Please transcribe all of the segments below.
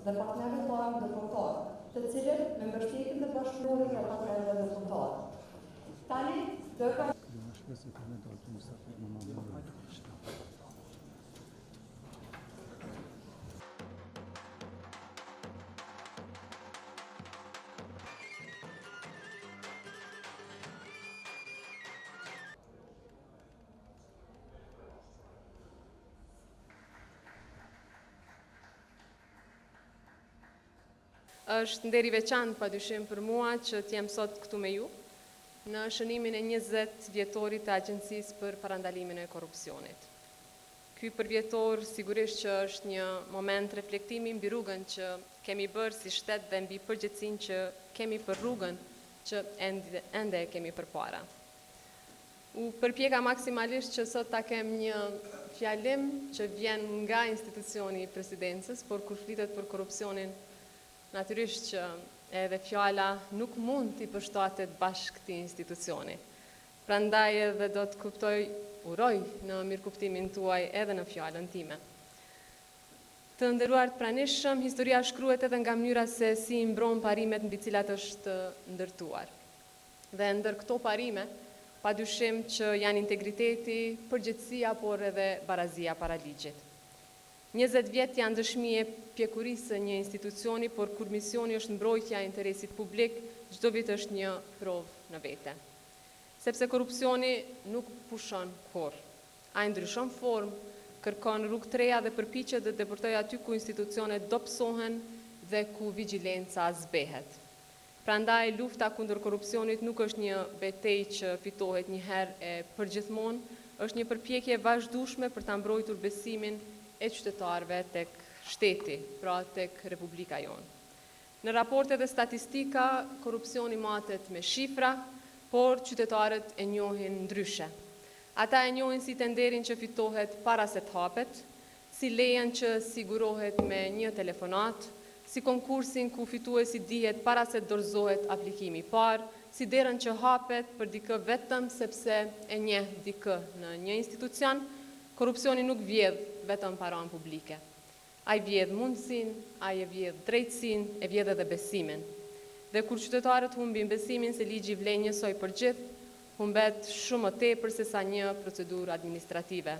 dhe partnerët parë ndërkombëtar, të cilët me mbështetjen e bashkëpunëtorit të partnerëve ndërkombëtar. Tani do të është nder i veçantë padyshim për mua që t'jem sot këtu me ju në shënimin e 20 vjetorit të Agjencisë për Parandalimin e Korrupsionit. Ky përvjetor sigurisht që është një moment reflektimi mbi rrugën që kemi bërë si shtet dhe mbi përgjegjësinë që kemi për rrugën që ende kemi përpara. U përpjeka maksimalisht që sot ta kem një fjalim që vjen nga institucioni i presidencës, por kur flitet për korrupsionin, natyrisht që edhe fjala nuk mund t'i përshtatet bashkë këtij institucioni. Prandaj edhe do të uroj në mirëkuptimin tuaj edhe në fjalën time. Të nderuar të pranishëm, historia shkruhet edhe nga mënyra se si i mbron parimet mbi cilat është ndërtuar. Dhe ndër këto parime, padyshim që janë integriteti, përgjegjësia, por edhe barazia para ligjit. 20 vjet janë dëshmi e pjekurisë së një institucioni, por kur misioni është mbrojtja e interesit publik, çdo vit është një provë në vete. Sepse korrupsioni nuk pushon kurrë. Ai ndryshon formë, kërkon rrugë të reja dhe përpiqet të deportojë aty ku institucionet dobësohen dhe ku vigjilenca zbehet. Prandaj lufta kundër korrupsionit nuk është një betejë që fitohet një herë e përgjithmonë, është një përpjekje vazhdueshme për ta mbrojtur besimin e qytetarëve tek shteti, pra tek Republika jonë. Në raporte dhe statistika, korrupsioni matet me shifra, por qytetarët e njohin ndryshe. Ata e njohin si tenderin që fitohet para se të hapet, si lejen që sigurohet me një telefonat, si konkursin ku fituesi dihet para se dorëzohet aplikimi i parë, si derën që hapet për dikë vetëm sepse e njeh dikë në një institucion. Korrupsioni nuk vjedh vetëm paranë publike. Ai vjedh mundësinë, ai e vjedh drejtësinë, e vjedh edhe besimin. Dhe kur qytetarët humbin besimin se ligji vlen njësoj për gjithë, humbet shumë më tepër se sa një procedurë administrative.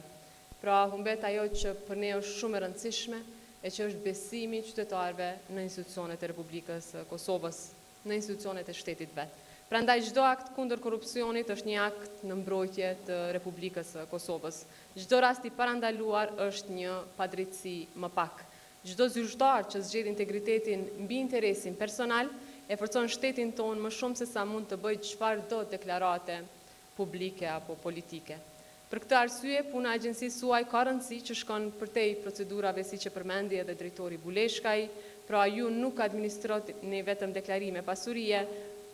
Pra humbet ajo që për ne është shumë e rëndësishme e që është besimi i qytetarëve në institucionet e Republikës së Kosovës, në institucionet e shtetit vet. Prandaj çdo akt kundër korrupsionit është një akt në mbrojtje të Republikës së Kosovës. Çdo rast i parandaluar është një padrejtësi më pak. Çdo zyrtar që zgjedh integritetin mbi interesin personal e forcon shtetin tonë më shumë se sa mund të bëjë çfarëdo deklarate publike apo politike. Për këtë arsye, puna e agjencisë suaj ka rëndësi që shkon përtej procedurave siç e përmendi edhe drejtori Buleshkaj, pra ju nuk administroni vetëm deklarime pasurie,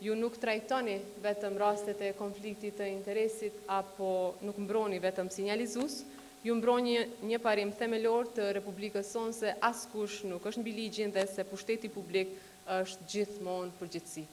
ju nuk trajtoni vetëm rastet e konfliktit të interesit apo nuk mbroni vetëm sinjalizues, ju mbroni një parim themelor të Republikës sonë se askush nuk është mbi ligjin dhe se pushteti publik është gjithmonë përgjithësi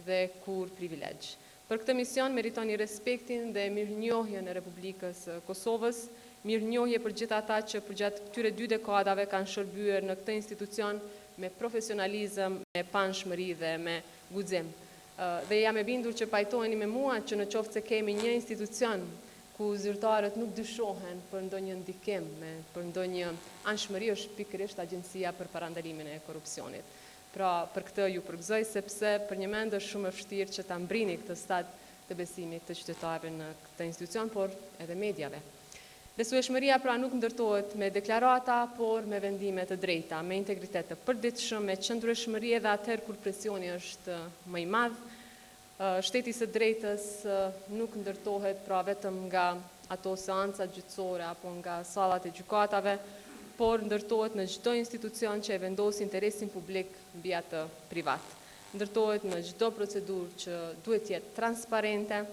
dhe kur privilegj. Për këtë mision meritoni respektin dhe mirënjohjen e Republikës së Kosovës, mirënjohje për gjithë ata që përgjatë këtyre 2 dekadave kanë shërbyer në këtë institucion me profesionalizëm, me panshmëri dhe me guxim. Dhe jam e bindur që pajtoheni me mua që në qoftë se kemi një institucion ku zyrtarët nuk dyshohen për ndonjë ndikim, për ndonjë anshmëri, është pikërisht Agjencia për Parandalimin e Korrupsionit. Pra, për këtë ju përgëzoj sepse për një mend është shumë e vështirë që ta mbrini këtë stad të besimit të qytetarëve në këtë institucion, por edhe mediave. Besueshmëria pra nuk ndërtohet me deklarata, por me vendime të drejta, me integritet të përditshëm, me qëndrueshmëri edhe atëherë kur presioni është më i madh. Shteti së drejtës nuk ndërtohet pra vetëm nga ato seanca gjyqësore apo nga sallat e gjykatave, por ndërtohet në çdo institucion që e vendos interesin publik mbi atë privat. Ndërtohet në çdo procedurë që duhet të jetë transparente,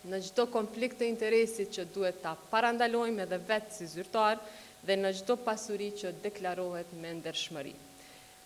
në çdo konflikt të interesit që duhet ta parandalojmë edhe vetë si zyrtar dhe në çdo pasuri që deklarohet me ndershmëri.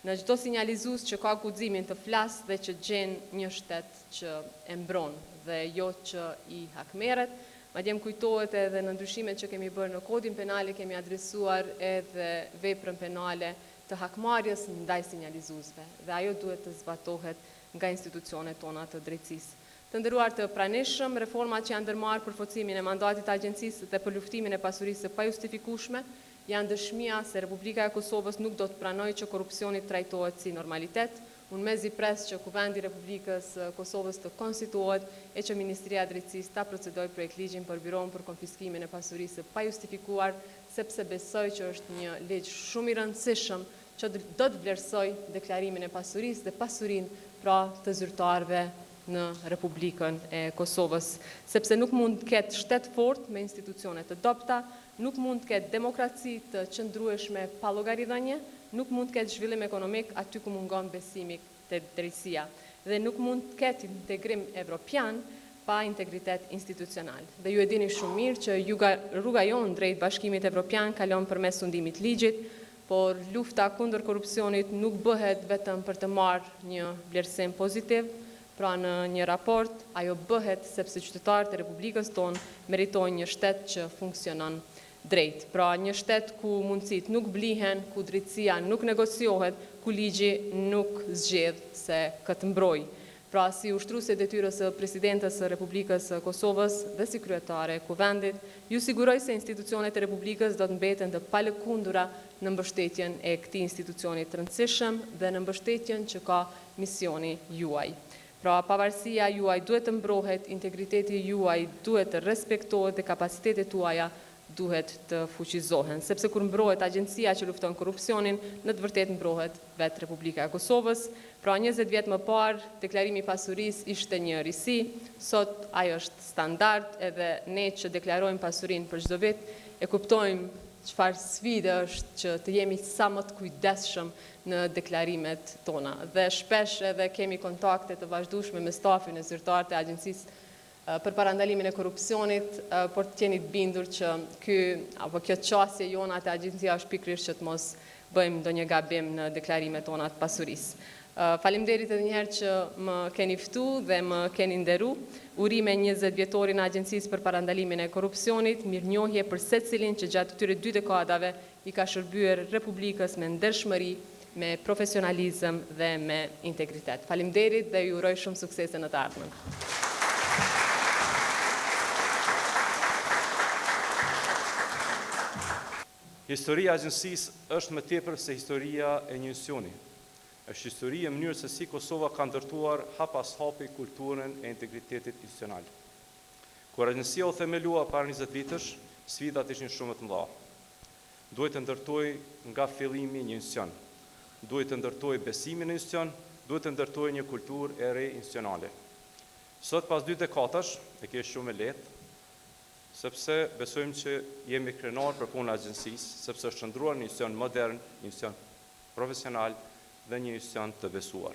Në çdo sinjalizues që ka guximin të flasë dhe që gjen një shtet që e mbron dhe jo që i hakmerret. Madje më kujtohet edhe në ndryshimet që kemi bërë në Kodin Penal kemi adresuar edhe veprën penale të hakmarrjes ndaj sinjalizuesve dhe ajo duhet të zbatohet nga institucionet tona të drejtësisë. Të nderuar të pranishëm, reformat që janë ndërmarrë për forcimin e mandatit të agjencisë dhe për luftimin e pasurisë së pajustifikueshme janë dëshmia se Republika e Kosovës nuk do të pranojë që korrupsioni trajtohet si normalitet. Unë mezi pres që Kuvendi i Republikës Kosovës të konstituohet e që Ministria e Drejtësisë ta procedojë projekt ligjin për Biron për konfiskimin e pasurisë së pajustifikuar, sepse besoj që është një ligj shumë i rëndësishëm që do të vlerësoj deklarimin e pasurisë dhe pasurinë pra të zyrtarëve në Republikën e Kosovës, sepse nuk mund të ketë shtet fort me institucione të dobta, nuk mund të ketë demokraci të qëndrueshme pa llogaridhënie, nuk mund të ketë zhvillim ekonomik aty ku mungon besimi te drejtësia dhe nuk mund të ketë integrim evropian pa integritet institucional. Dhe ju e dini shumë mirë që rruga jonë drejt Bashkimit Evropian kalon përmes sundimit ligjit, por lufta kundër korrupsionit nuk bëhet vetëm për të marrë një vlerësim pozitiv, pra në një raport, ajo bëhet sepse qytetarët e Republikës tonë meritojnë një shtet që funksionon drejt. Pra një shtet ku mundësit nuk blihen, ku drejtësia nuk negociohet, ku ligji nuk zgjedh se këtë mbroj. Pra si ushtruese e detyrës së presidentes së Republikës së Kosovës dhe si kryetare e Kuvendit, ju siguroj se institucionet e Republikës do të mbeten të palëkundura në mbështetjen e këtij institucioni të rëndësishëm dhe në mbështetjen që ka misioni juaj. Pra pavarësia juaj duhet të mbrohet, integriteti juaj duhet të respektohet dhe kapacitetet tuaja duhet të fuqizohen, sepse kur mbrohet agjencia që lufton korrupsionin, në të vërtetë mbrohet vetë Republika e Kosovës. Pra 20 vjet më parë, deklarimi i pasurisë ishte një risi, sot ajo është standard, edhe ne që deklarojmë pasurinë për çdo vit e kuptojmë çfarë sfide është që të jemi sa më të kujdesshëm në deklarimet tona. Dhe shpesh edhe kemi kontakte të vazhdueshme me stafin e zyrtarëve të agjencisë për parandalimin e korrupsionit, por të qeni të bindur që kjo qasje jona të agjencia është pikërisht që të mos bëjmë ndonjë gabim në deklarimet tona të pasurisë. Faleminderit edhe njëherë që më keni ftu dhe më keni nderu. Urime 20 vjetorin e Agjencisë për parandalimin e korrupsionit, mirënjohje për secilin që gjatë këtyre 2 dekadave i ka shërbyer Republikës me ndershmëri, me profesionalizëm dhe me integritet. Faleminderit dhe ju uroj shumë suksese në të ardhmen. Historia e agjencisë është më tepër se historia e një institucioni. Është histori e mënyrës se si Kosova ka ndërtuar hap pas hapi kulturën e integritetit institucional. Kur agjencia u themelua para 20 vitësh, sfidat ishin shumë të mëdha. Duhet të ndërtoj nga fillimi një institucion. Duhet të ndërtoj besimin në institucion, duhet të ndërtoj një kulturë e re institucionale. Sot pas 2 dekadash e ke shumë e lehtë, sepse besojmë që jemi krenar për punën e agjencisë, sepse është qëndruar një institucion modern, një institucion profesional dhe një institucion të besuar.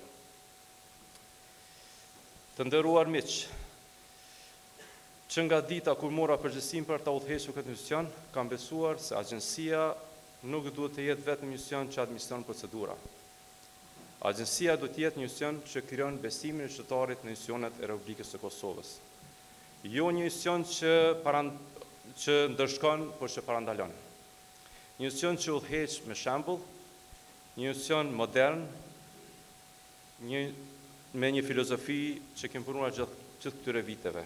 Të nderuar miq, që nga dita kur mora përgjegjësinë për ta udhëhequr këtë institucion, kam besuar se agjencia nuk duhet të jetë vetëm një institucion që administron procedura. Agjencia duhet të jetë një institucion që krijon besimin e qytetarit në institucionet e Republikës së Kosovës. Jo një institucion që ndërshkon, por që parandalon. Një institucion që udhëheq me shembull, një institucion modern, me një filozofi që kemi punuar gjithë këtyre viteve.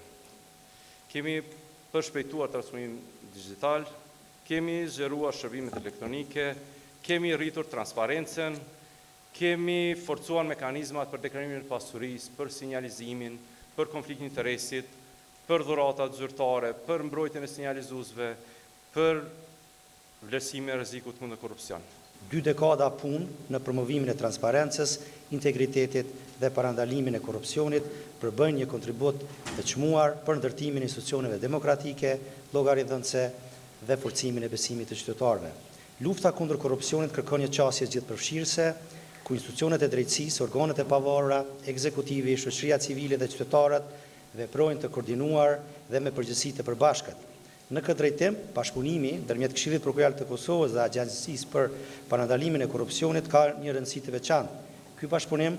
Kemi përshpejtuar transformimin digital, kemi zgjeruar shërbimet elektronike, kemi rritur transparencën, kemi forcuar mekanizmat për deklarimin e pasurisë, për sinjalizimin, për konfliktin e interesit, për dhuratat zyrtare, për mbrojtjen e sinjalizuesve, për vlerësimin e rrezikut kundër korrupsion. 2 dekada punë në promovimin e transparencës, integritetit dhe parandalimin e korrupsionit përbën një kontribut të çmuar për ndërtimin e institucioneve demokratike, llogaridhënëse dhe forcimin e besimit të qytetarëve. Lufta kundër korrupsionit kërkon një qasje gjithëpërfshirëse, ku institucionet e drejtësisë, organet e pavarura, ekzekutivi, shoqëria civile dhe qytetarët veprojnë të koordinuar dhe me përgjegjësi të përbashkët. Në këtë drejtim, bashkëpunimi ndërmjet Këshillit Prokuror të Kosovës dhe Agjencisë për parandalimin e korrupsionit ka një rëndësi të veçantë. Ky bashkëpunim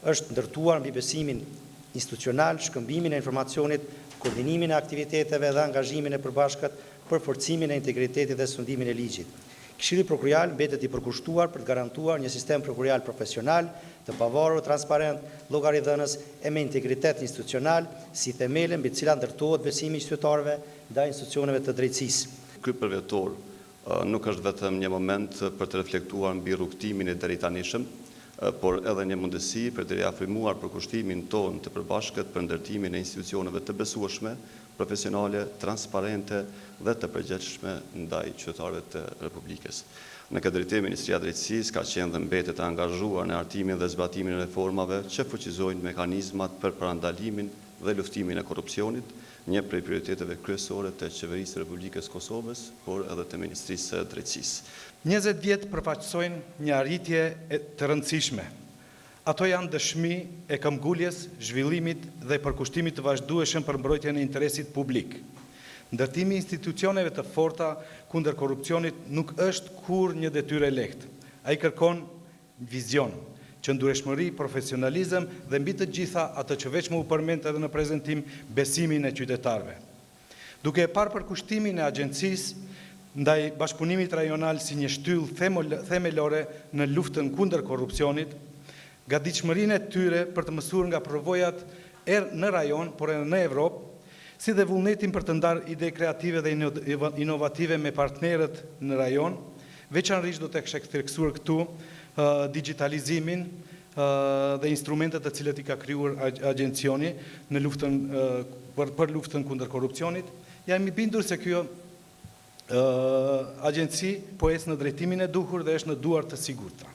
është ndërtuar mbi besimin institucional, shkëmbimin e informacionit, koordinimin e aktiviteteve dhe angazhimin e përbashkët për forcimin e integritetit dhe sundimin e ligjit. Këshilli Prokurorial mbetet i përkushtuar për të garantuar një sistem prokurorial profesional, të pavarur, transparent, llogaridhënës e me integritet institucional, si themele mbi të cilat ndërtohet besimi i qytetarëve ndaj institucioneve të drejtësisë. Ky përvjetor nuk është vetëm një moment për të reflektuar mbi rrugtimin e drejtanishëm, por edhe një mundësi për të reafirmuar përkushtimin tonë të përbashkët për ndërtimin e institucioneve të besueshme, profesionale, transparente dhe të përgjegjshme ndaj qytetarëve të Republikës. Në këtë drejtim, Ministria e Drejtësisë ka qenë dhe mbetet e angazhuar në hartimin dhe zbatimin e reformave që fuqizojnë mekanizmat për parandalimin dhe luftimin e korrupsionit, një prej prioriteteve kryesore të Qeverisë së Republikës Kosovës, por edhe të Ministrisë së Drejtësisë. 20 vjet përfaqësojnë një arritje të rëndësishme. Ato janë dëshmi e këmbguljes, zhvillimit dhe përkushtimit të vazhdueshëm për mbrojtjen e interesit publik. Ndërtimi i institucioneve të forta kundër korrupsionit nuk është kurrë një detyrë e lehtë. Ai kërkon vizion, qëndrueshmëri, profesionalizëm dhe mbi të gjitha atë që veç më u përmend edhe në prezantim, besimin e qytetarëve. Duke e parë përkushtimin e agjencisë ndaj bashkëpunimit rajonal si një shtyllë themelore në luftën kundër korrupsionit, gatishmërinë e tyre për të mësuar nga provojat në rajon, por edhe në Evropë, si dhe vullnetin për të ndarë ide kreative dhe inovative me partnerët në rajon, veçanërisht do të theksur këtu digitalizimin dhe instrumentet të cilët i ka krijuar agjencioni në luftën për luftën kundër korrupsionit. Jam i bindur se kjo agjenci po ecë në drejtimin e duhur dhe është në duar të sigurta.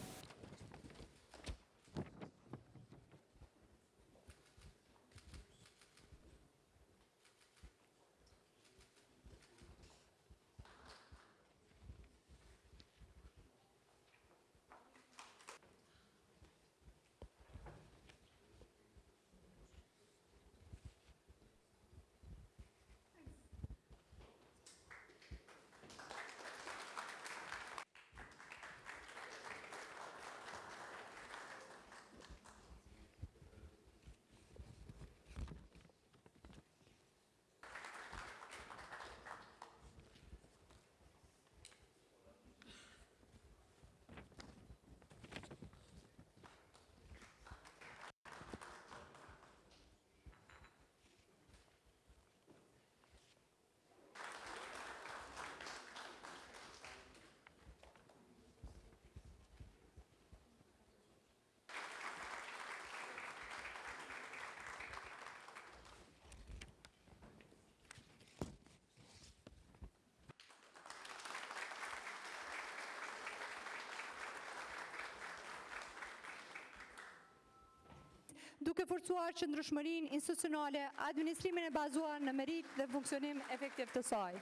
Duke forcuar qëndrueshmërinë institucionale, administrimin e bazuar në merit dhe funksionim efektiv të saj.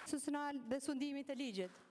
Institucional dhe sundimit të ligjit.